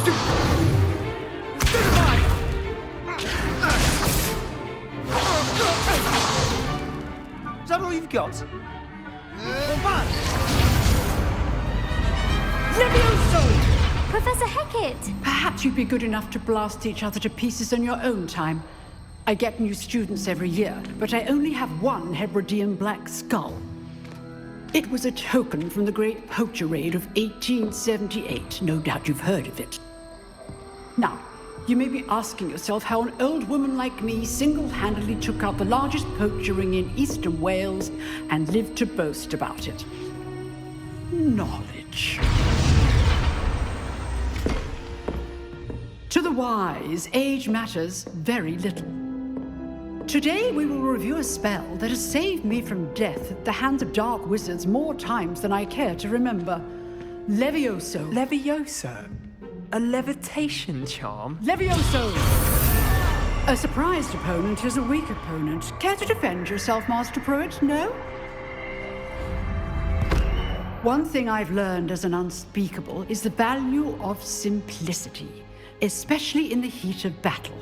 Is that all you've got? Levioso! Professor Hecat! Perhaps you'd be good enough to blast each other to pieces on your own time. I get new students every year, but I only have one Hebridean black skull. It was a token from the Great Poacher Raid of 1878. No doubt you've heard of it. Now, you may be asking yourself how an old woman like me single-handedly took out the largest poacher ring in eastern Wales and lived to boast about it. Knowledge. To the wise, age matters very little. Today we will review a spell that has saved me from death at the hands of dark wizards more times than I care to remember. Levioso. Levioso? A levitation charm? Levioso! A surprised opponent is a weak opponent. Care to defend yourself, Master Pruitt? No? One thing I've learned as an unspeakable is the value of simplicity, especially in the heat of battle.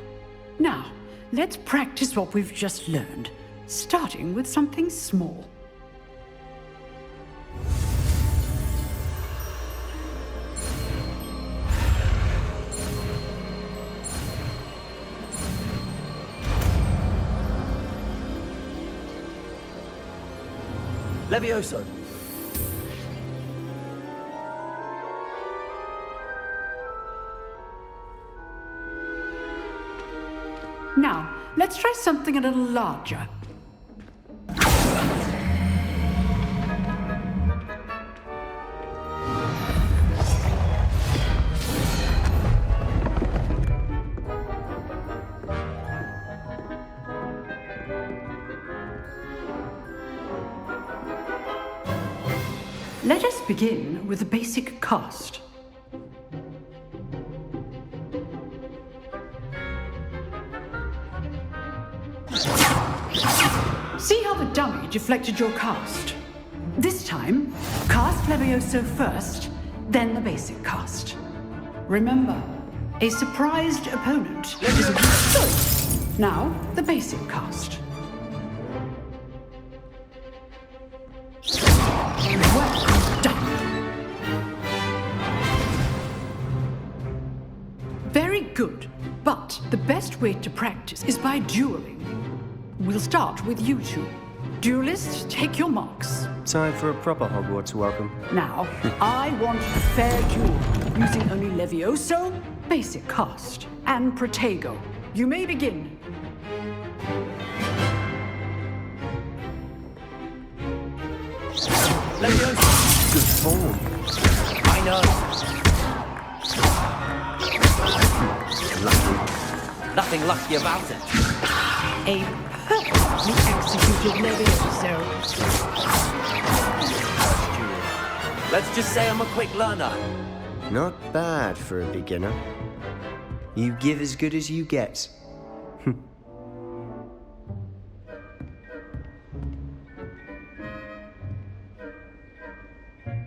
Now, let's practice what we've just learned, starting with something small. Levioso. Now, let's try something a little larger. Let us begin with the basic cast. See how the dummy deflected your cast? This time, cast Levioso first, then the basic cast. Remember, a surprised opponent is a good choice. Now, the basic cast. Well done. Very good, but the best way to practice is by dueling. We'll start with you two. Duelists, take your marks. Time for a proper Hogwarts welcome. Now, I want a fair duel, using only Levioso, basic cast, and Protego. You may begin. Levioso. Good form. I know. Lucky. Nothing lucky about it. A perfectly executed Levioso. Let's just say I'm a quick learner. Not bad for a beginner. You give as good as you get.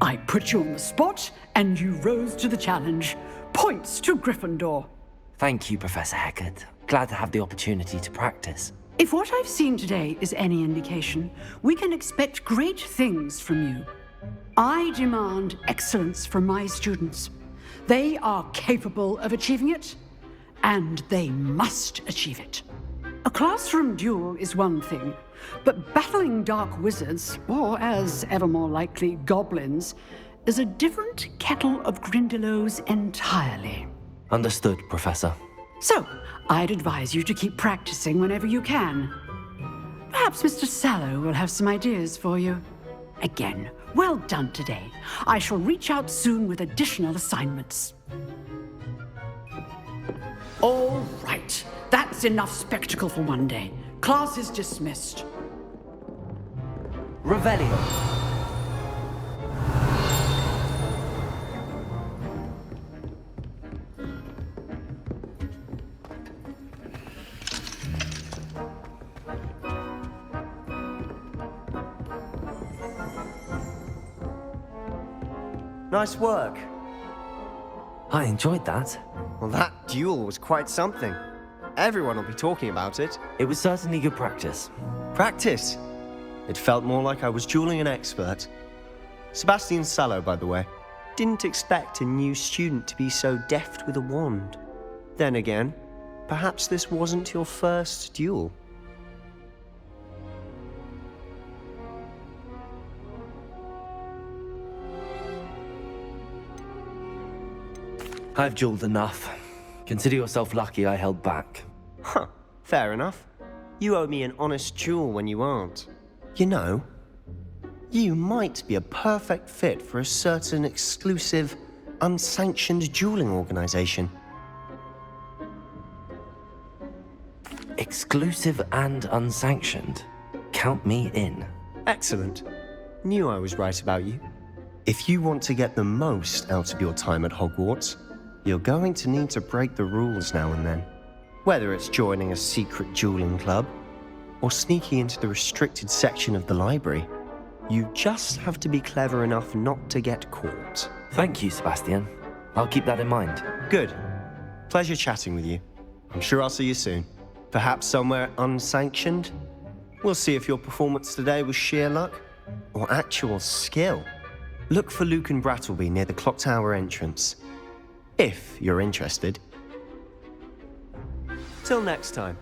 I put you on the spot, and you rose to the challenge. Points to Gryffindor. Thank you, Professor Hecat. Glad to have the opportunity to practice. If what I've seen today is any indication, we can expect great things from you. I demand excellence from my students. They are capable of achieving it, and they must achieve it. A classroom duel is one thing, but battling dark wizards, or as ever more likely, goblins, is a different kettle of Grindylows entirely. Understood, Professor. So, I'd advise you to keep practicing whenever you can. Perhaps Mr. Sallow will have some ideas for you. Again, well done today. I shall reach out soon with additional assignments. All right, that's enough spectacle for one day. Class is dismissed. Revelio. Nice work. I enjoyed that. Well, that duel was quite something. Everyone will be talking about it. It was certainly good practice. Practice. It felt more like I was dueling an expert. Sebastian Sallow, by the way. Didn't expect a new student to be so deft with a wand. Then again, perhaps this wasn't your first duel. I've dueled enough. Consider yourself lucky I held back. Huh, fair enough. You owe me an honest duel when you aren't. You know, you might be a perfect fit for a certain exclusive, unsanctioned dueling organization. Exclusive and unsanctioned. Count me in. Excellent. Knew I was right about you. If you want to get the most out of your time at Hogwarts, you're going to need to break the rules now and then. Whether it's joining a secret dueling club, or sneaking into the restricted section of the library, you just have to be clever enough not to get caught. Thank you, Sebastian. I'll keep that in mind. Good. Pleasure chatting with you. I'm sure I'll see you soon. Perhaps somewhere unsanctioned? We'll see if your performance today was sheer luck or actual skill. Look for Luke and Brattleby near the clock tower entrance, if you're interested. Till next time.